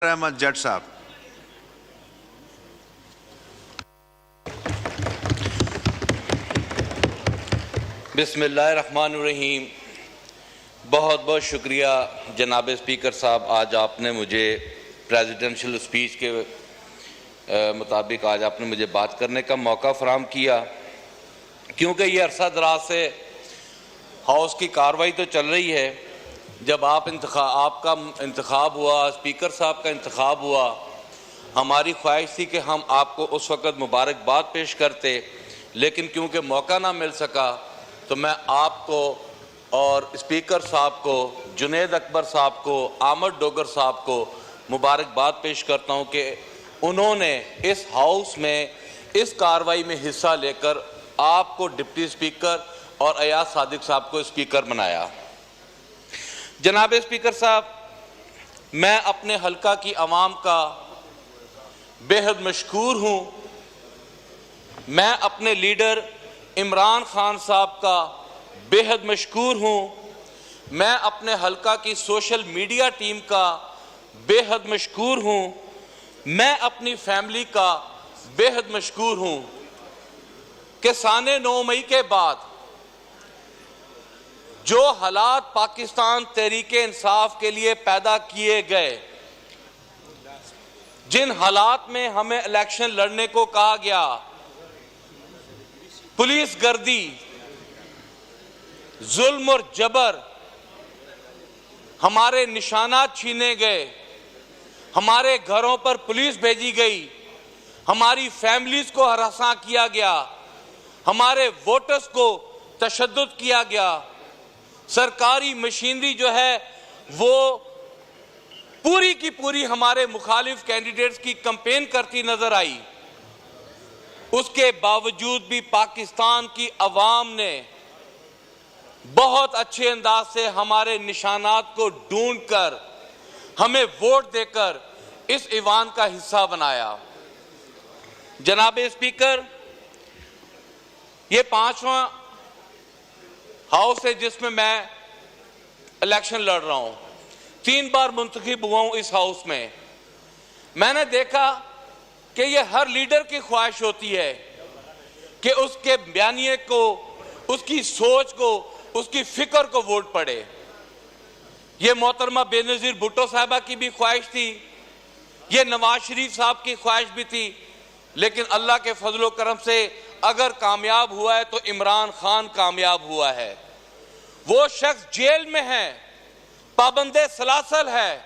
अहमद जट साहब। बिस्मिल्लाहिर्रहमानिर्रहीम। बहुत बहुत शुक्रिया जनाब स्पीकर साहब, आज आपने मुझे प्रेसिडेंशियल स्पीच के मुताबिक आज आपने मुझे बात करने का मौका फराहम किया, क्योंकि ये अरसा दराज से हाउस की कार्रवाई तो चल रही है। जब आपका इंतखाब हुआ, स्पीकर साहब का इंतखाब हुआ, हमारी ख्वाहिश थी कि हम आपको उस वक़्त मुबारकबाद पेश करते, लेकिन क्योंकि मौका ना मिल सका तो मैं आपको और स्पीकर साहब को, जुनेद अकबर साहब को, आमद डोगर साहब को मुबारकबाद पेश करता हूँ कि उन्होंने इस हाउस में इस कार्रवाई में हिस्सा लेकर आपको डिप्टी स्पीकर और अयाज सादिक साहब को स्पीकर बनाया। जनाब स्पीकर साहब, मैं अपने हल्का की आवाम का बेहद मशकूर हूँ। मैं अपने लीडर इमरान खान साहब का बेहद मशकूर हूँ। मैं अपने हल्का की सोशल मीडिया टीम का बेहद मशकूर हूँ। मैं अपनी फैमिली का बेहद मशकूर हूँ कि साने 9 मई के बाद जो हालात पाकिस्तान तहरीके इंसाफ के लिए पैदा किए गए, जिन हालात में हमें इलेक्शन लड़ने को कहा गया, पुलिस गर्दी, जुल्म और जबर, हमारे निशानात छीने गए, हमारे घरों पर पुलिस भेजी गई, हमारी फैमिलीज को हरासा किया गया, हमारे वोटर्स को तशद्दुद किया गया, सरकारी मशीनरी जो है वो पूरी की पूरी हमारे मुखालिफ कैंडिडेट्स की कैंपेन करती नजर आई। उसके बावजूद भी पाकिस्तान की अवाम ने बहुत अच्छे अंदाज से हमारे निशानात को ढूंढकर हमें वोट देकर इस ईवान का हिस्सा बनाया। जनाब स्पीकर, ये 5वां हाउस है जिसमें मैं इलेक्शन लड़ रहा हूं। 3 बार मुंतखब हुआ हूं इस हाउस में। मैंने देखा कि ये हर लीडर की ख्वाहिश होती है कि उसके बयानिए को, उसकी सोच को, उसकी फिक्र को वोट पड़े। ये मोहतरमा बेनज़ीर भुट्टो साहबा की भी ख्वाहिश थी, ये नवाज शरीफ साहब की ख्वाहिश भी थी, लेकिन अल्लाह के फजलो करम से अगर कामयाब हुआ है तो इमरान खान कामयाब हुआ है। वो शख्स जेल में है, पाबंदे सलासल है,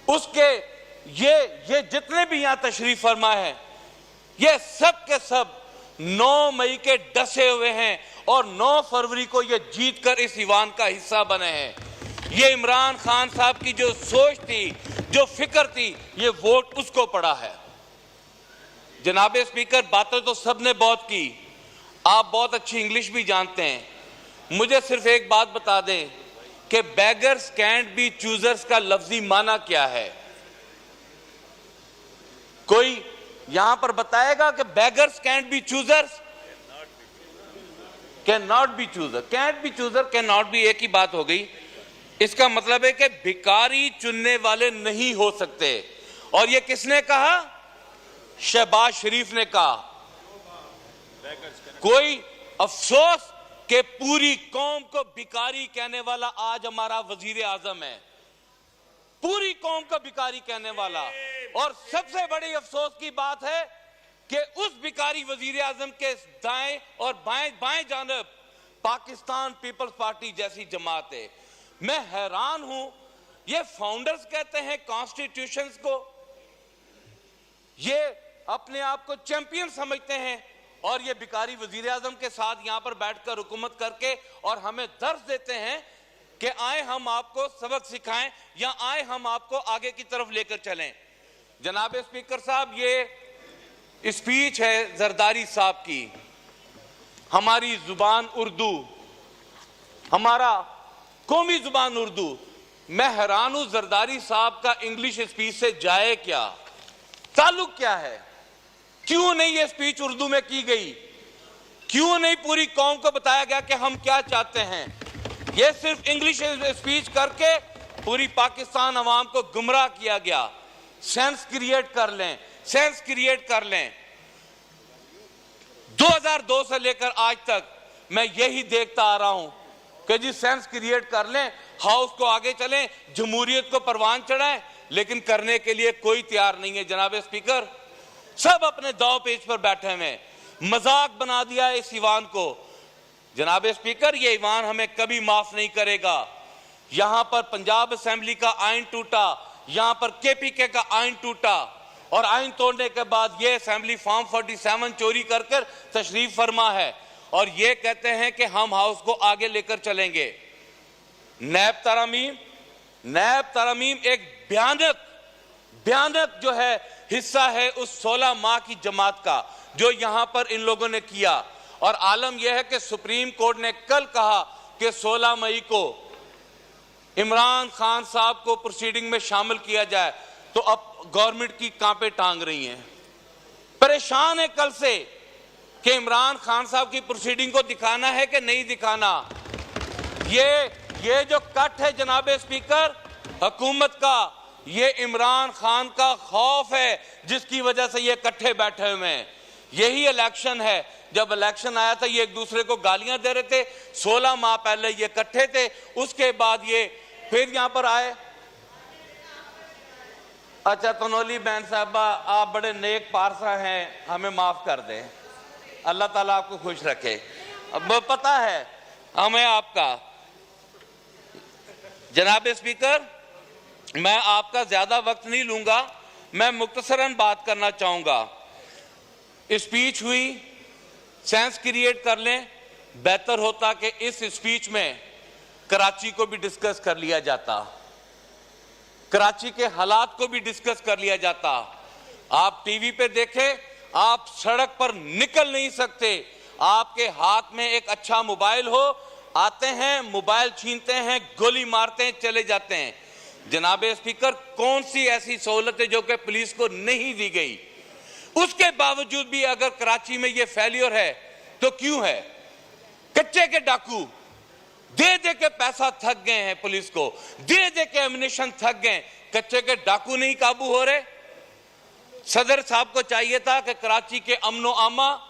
उसके ये जितने भी यहां तशरीफ फरमा है, ये सब के सब 9 मई के डसे हुए हैं और 9 फरवरी को ये जीत कर इस ईवान का हिस्सा बने हैं। ये इमरान खान साहब की जो सोच थी, जो फिक्र थी, ये वोट उसको पड़ा है। जनाब स्पीकर, बातें तो सबने बहुत की, आप बहुत अच्छी इंग्लिश भी जानते हैं। मुझे सिर्फ एक बात बता दें कि बेगर्स कैंट बी चूजर्स का लफ्जी माना क्या है? कोई यहां पर बताएगा कि beggars cantt B choosers, can not be chooser, cantt B chooser, can not be, एक ही बात हो गई। इसका मतलब है कि भिखारी चुनने वाले नहीं हो सकते। और ये किसने कहा? शहबाज शरीफ ने कहा। कोई अफसोस कि पूरी कौम को भिखारी कहने वाला आज हमारा वजीर आजम है, पूरी कौम को भिखारी कहने वाला। और सबसे बड़ी अफसोस की बात है कि उस भिखारी वजीर आजम के दाएं और बाएं जानब पाकिस्तान पीपल्स पार्टी जैसी जमात है। मैं हैरान हूं, ये फाउंडर्स कहते हैं कॉन्स्टिट्यूशंस को, ये अपने आप को चैंपियन समझते हैं, और ये भिखारी वजीर आजम के साथ यहां पर बैठकर हुकूमत करके और हमें दर्ज देते हैं कि आए हम आपको सबक सिखाएं या आए हम आपको आगे की तरफ लेकर चलें। जनाब स्पीकर साहब, ये स्पीच है जरदारी साहब की। हमारी जुबान उर्दू, हमारा कौमी जुबान उर्दू। मैं हैरान हूं जरदारी साहब का इंग्लिश स्पीच से जाए क्या, ताल्लुक क्या है? क्यों नहीं ये स्पीच उर्दू में की गई? क्यों नहीं पूरी कौम को बताया गया कि हम क्या चाहते हैं? ये सिर्फ इंग्लिश स्पीच करके पूरी पाकिस्तान अवाम को गुमराह किया गया। सेंस क्रिएट कर लें, सेंस क्रिएट कर लें। 2002 से लेकर आज तक मैं यही देखता आ रहा हूं कि जी सेंस क्रिएट कर लें, हाउस को आगे चलें, जमहूरियत को परवान चढ़ाएं, लेकिन करने के लिए कोई तैयार नहीं है। जनाब स्पीकर, सब अपने दांव पेच पर बैठे हुए, मजाक बना दिया इस ईवान को। जनाब स्पीकर, ये ईवान हमें कभी माफ नहीं करेगा। यहां पर पंजाब असेंबली का आइन टूटा, यहां पर केपीके का आइन टूटा, और आइन तोड़ने के बाद ये असेंबली फॉर्म 47 चोरी कर कर तशरीफ फरमा है, और ये कहते हैं कि हम हाउस को आगे लेकर चलेंगे। नैब तरामीम एक भयानक जो है हिस्सा है उस 16 माह की जमात का जो यहां पर इन लोगों ने किया। और आलम यह है कि सुप्रीम कोर्ट ने कल कहा कि 16 मई को इमरान खान साहब को प्रोसीडिंग में शामिल किया जाए, तो अब गवर्नमेंट की कांपे टांग रही हैं, परेशान है कल से कि इमरान खान साहब की प्रोसीडिंग को दिखाना है कि नहीं दिखाना। ये जो कट है जनाब स्पीकर हुकूमत का, ये इमरान खान का खौफ है जिसकी वजह से ये इकट्ठे बैठे हुए हैं। यही इलेक्शन है, जब इलेक्शन आया था ये एक दूसरे को गालियां दे रहे थे, 16 माह पहले ये इकट्ठे थे, उसके बाद ये फिर यहां पर आए। अच्छा तनोली बहन साहबा, आप बड़े नेक पारसा हैं, हमें माफ कर दें, अल्लाह ताला आपको खुश रखे। अब पता है हमें आपका। जनाब स्पीकर, मैं आपका ज्यादा वक्त नहीं लूंगा, मैं मुख्तसरन बात करना चाहूंगा। स्पीच हुई, सेंस क्रिएट कर लें, बेहतर होता कि इस स्पीच में कराची को भी डिस्कस कर लिया जाता, कराची के हालात को भी डिस्कस कर लिया जाता। आप टीवी पे देखें, आप सड़क पर निकल नहीं सकते, आपके हाथ में एक अच्छा मोबाइल हो, आते हैं मोबाइल छीनते हैं, गोली मारते हैं, चले जाते हैं। जनाब स्पीकर, कौन सी ऐसी सहूलतें जो कि पुलिस को नहीं दी गई, उसके बावजूद भी अगर कराची में ये फेल्योर है तो क्यों है? कच्चे के डाकू दे दे के पैसा थक गए हैं, पुलिस को दे दे के एमिनेशन थक गए, कच्चे के डाकू नहीं काबू हो रहे। सदर साहब को चाहिए था कि कराची के अमनो आमा,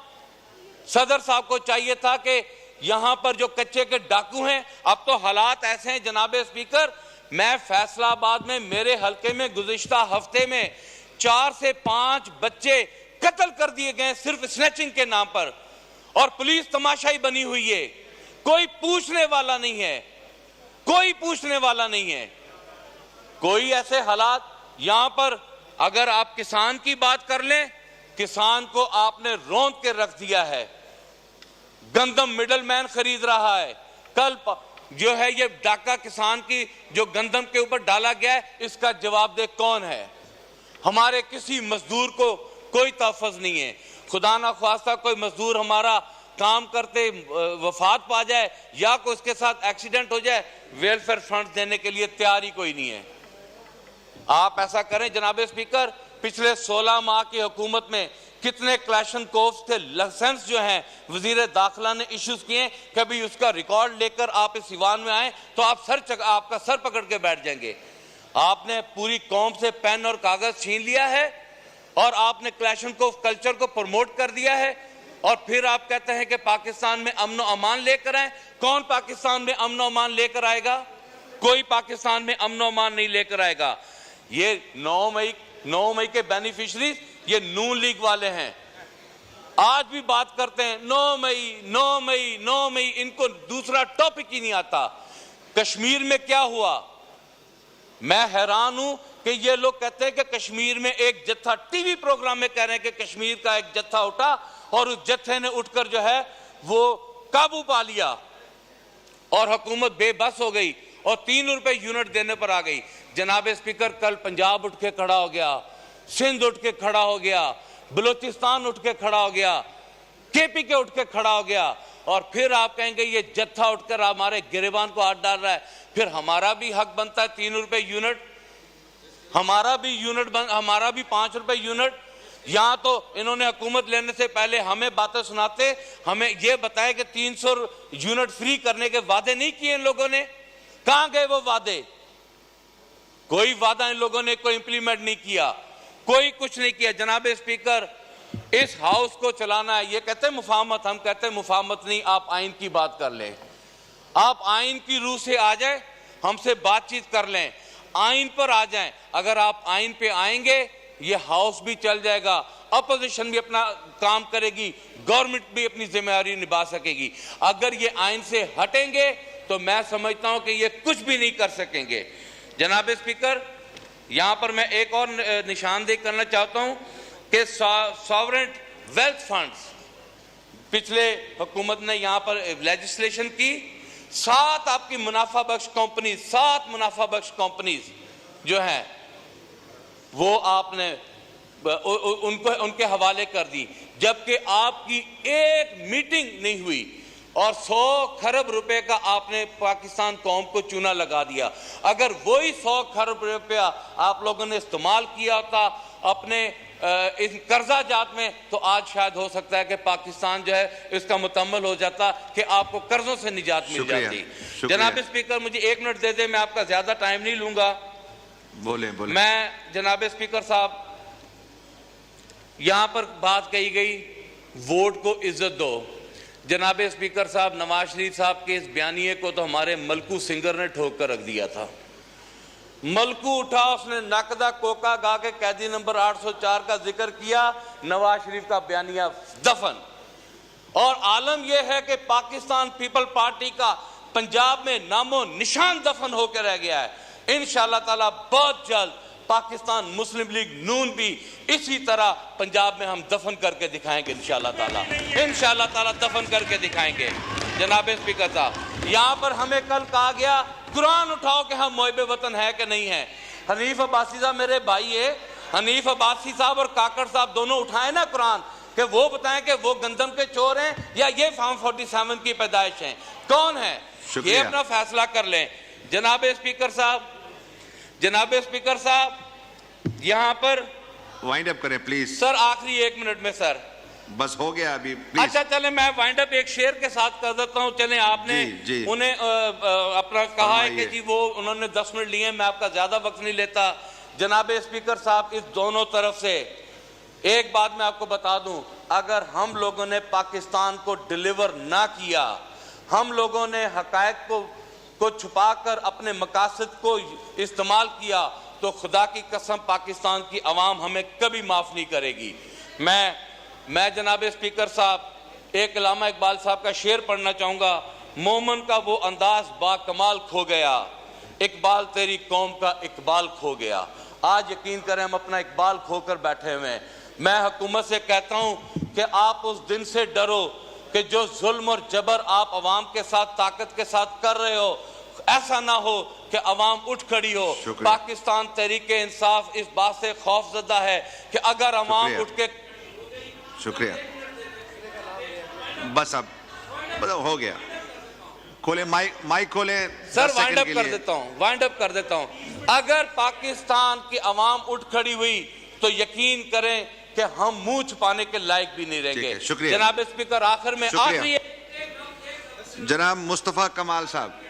सदर साहब को चाहिए था कि यहां पर जो कच्चे के डाकू हैं, अब तो हालात ऐसे हैं जनाब स्पीकर, मैं फैसलाबाद में मेरे हलके में गुज़िश्ता हफ्ते में 4 से 5 बच्चे कत्ल कर दिए गए सिर्फ स्नैचिंग के नाम पर, और पुलिस तमाशाई बनी हुई है, कोई पूछने वाला नहीं है, कोई पूछने वाला नहीं है। कोई ऐसे हालात यहां पर, अगर आप किसान की बात कर लें, किसान को आपने रौंद के रख दिया है, गंदम मिडलमैन खरीद रहा है। कल जो है ये डाका किसान की जो गंदम के ऊपर डाला गया है, इसका जवाब दे कौन है? हमारे किसी मजदूर को कोई तहफ़्फ़ुज़ नहीं है। खुदा ना ख्वास्ता कोई मजदूर हमारा काम करते वफात पा जाए या कोई उसके साथ एक्सीडेंट हो जाए, वेलफेयर फंड देने के लिए तैयार ही कोई नहीं है। आप ऐसा करें जनाब स्पीकर, पिछले 16 माह की हुकूमत में कितने क्लैशनकोव्स थे, लाइसेंस जो हैं वजीर दाखिला ने इश्यूज किए, कभी उसका रिकॉर्ड लेकर आप इस ईवान में आए तो आप आपका सर पकड़ के बैठ जाएंगे। आपने पूरी कौम से पेन और कागज छीन लिया है और आपने क्लैशनकोव कल्चर को प्रमोट कर दिया है, और फिर आप कहते हैं कि पाकिस्तान में अमन और अमान लेकर आए। कौन पाकिस्तान में अमन और अमान लेकर आएगा? कोई पाकिस्तान में अमन और अमान नहीं लेकर आएगा। ये 9 मई के बेनिफिशरीज ये नून लीग वाले हैं, आज भी बात करते हैं 9 मई, इनको दूसरा टॉपिक ही नहीं आता। कश्मीर में क्या हुआ? मैं हैरान हूं कि ये लोग कहते हैं कि कश्मीर में एक जत्था, टीवी प्रोग्राम में कह रहे हैं कि कश्मीर का एक जत्था उठा और उस जत्थे ने उठकर जो है वो काबू पा लिया और हुकूमत बेबस हो गई और 3 रुपए यूनिट देने पर आ गई। जनाब स्पीकर, कल पंजाब उठ के खड़ा हो गया, सिंध उठ के खड़ा हो गया, बलूचिस्तान उठ के खड़ा हो गया, केपीके उठ के खड़ा हो गया, और फिर आप कहेंगे ये जत्था उठकर हमारे गिरेबान को हाथ डाल रहा है। फिर हमारा भी हक बनता है 3 रुपए यूनिट, हमारा भी 5 रुपए यूनिट। यहां तो इन्होंने हुकूमत लेने से पहले हमें बातें सुनाते, हमें ये बताया कि 300 यूनिट फ्री करने के वादे नहीं किए इन लोगों ने। कहां गए वो वादे? कोई वादा इन लोगों ने कोई इंप्लीमेंट नहीं किया, कोई कुछ नहीं किया। जनाब स्पीकर, इस हाउस को चलाना है, ये कहते हैं मुफाहमत, हम कहते हैं मुफाहमत नहीं, आप आइन की बात कर लें, आप आइन की रूह से आ जाए, हमसे बातचीत कर लें, आइन पर आ जाएं। अगर आप आइन पे आएंगे ये हाउस भी चल जाएगा, अपोजिशन भी अपना काम करेगी, गवर्नमेंट भी अपनी जिम्मेदारी निभा सकेगी। अगर ये आइन से हटेंगे तो मैं समझता हूं कि ये कुछ भी नहीं कर सकेंगे। जनाब स्पीकर, यहां पर मैं एक और निशानदेही करना चाहता हूं कि सॉवरेन वेल्थ फंड्स, पिछले हुकूमत ने यहां पर लेजिस्लेशन की, 7 आपकी मुनाफा बख्श कंपनीज, 7 मुनाफा बख्श कंपनीज जो हैं वो आपने उनको उनके हवाले कर दी, जबकि आपकी एक मीटिंग नहीं हुई और 100 खरब रुपए का आपने पाकिस्तान कौम को चूना लगा दिया। अगर वही 100 खरब रुपया आप लोगों ने इस्तेमाल किया होता अपने इस कर्जा जात में, तो आज शायद हो सकता है कि पाकिस्तान जो है इसका मुकम्मल हो जाता, कि आपको कर्जों से निजात मिल जाती। जनाब स्पीकर, मुझे 1 मिनट दे दे, मैं आपका ज्यादा टाइम नहीं लूंगा। बोले। मैं जनाब स्पीकर साहब, यहां पर बात कही गई वोट को इज्जत दो। जनाब स्पीकर साहब, नवाज शरीफ साहब के इस बयानिए को तो हमारे मलकू सिंगर ने ठोक कर रख दिया था। मलकू उठा, उसने नकदा कोका गा के कैदी नंबर 804 का जिक्र किया, नवाज शरीफ का बयानिया दफन। और आलम यह है कि पाकिस्तान पीपल पार्टी का पंजाब में नामो निशान दफन होकर रह गया है। इंशाअल्लाह ताला बहुत जल्द पाकिस्तान मुस्लिम लीग नून भी इसी तरह पंजाब में हम दफन करके दिखाएंगे इंशाअल्लाह ताला दफन करके दिखाएंगे। जनाब स्पीकर साहब, यहाँ पर हमें कल कहा गया कुरान उठाओ कि हम मोहब्बे वतन है कि नहीं है। हनीफ अब्बासी साहब मेरे भाई है, हनीफ अब्बासी साहब और काकड़ साहब दोनों उठाए ना कुरान, कि वो बताएं कि वो गंदम के चोर हैं या ये फार्म 47 की पैदाइश हैं, कौन है, ये अपना फैसला कर लें। जनाब स्पीकर साहब, यहां पर वाइंड अप करें प्लीज सर, आखिरी 1 मिनट में सर, बस हो गया अभी प्लीज। अच्छा चले, मैं वाइंड अप एक शेर के साथ कर देता हूं। चले, आपने जी। उन्हें अपना कहा है कि जी वो उन्होंने 10 मिनट लिए, मैं आपका ज्यादा वक्त नहीं लेता। जनाब स्पीकर साहब, इस दोनों तरफ से एक बात मैं आपको बता दूं, अगर हम लोगों ने पाकिस्तान को डिलीवर ना किया, हम लोगों ने हकायक को छुपाकर अपने मकासद को इस्तेमाल किया, तो खुदा की कसम पाकिस्तान की अवाम हमें कभी माफ नहीं करेगी। मैं जनाब स्पीकर साहब एक अल्लामा इकबाल साहब का शेर पढ़ना चाहूंगा। मोमन का वो अंदाज बाकमाल खो गया, इकबाल तेरी कौम का इकबाल खो गया। आज यकीन करें हम अपना इकबाल खोकर बैठे हुए हैं। मैं हुकूमत से कहता हूं कि आप उस दिन से डरो कि जो जुल्म और जबर आप अवाम के साथ ताकत के साथ कर रहे हो, ऐसा ना हो कि अवाम उठ खड़ी हो। पाकिस्तान तहरीके इंसाफ इस बात से खौफजदा है कि अगर अवाम उठ के, शुक्रिया, बस अब हो गया, खोले माइक खोले सर, वाइंड अप कर देता हूं। अगर पाकिस्तान की अवाम उठ खड़ी हुई तो यकीन करें कि हम मुंह छुपाने के लायक भी नहीं रहेंगे। शुक्रिया जनाब स्पीकर, आखिर में आखिरी जनाब मुस्तफा कमाल साहब।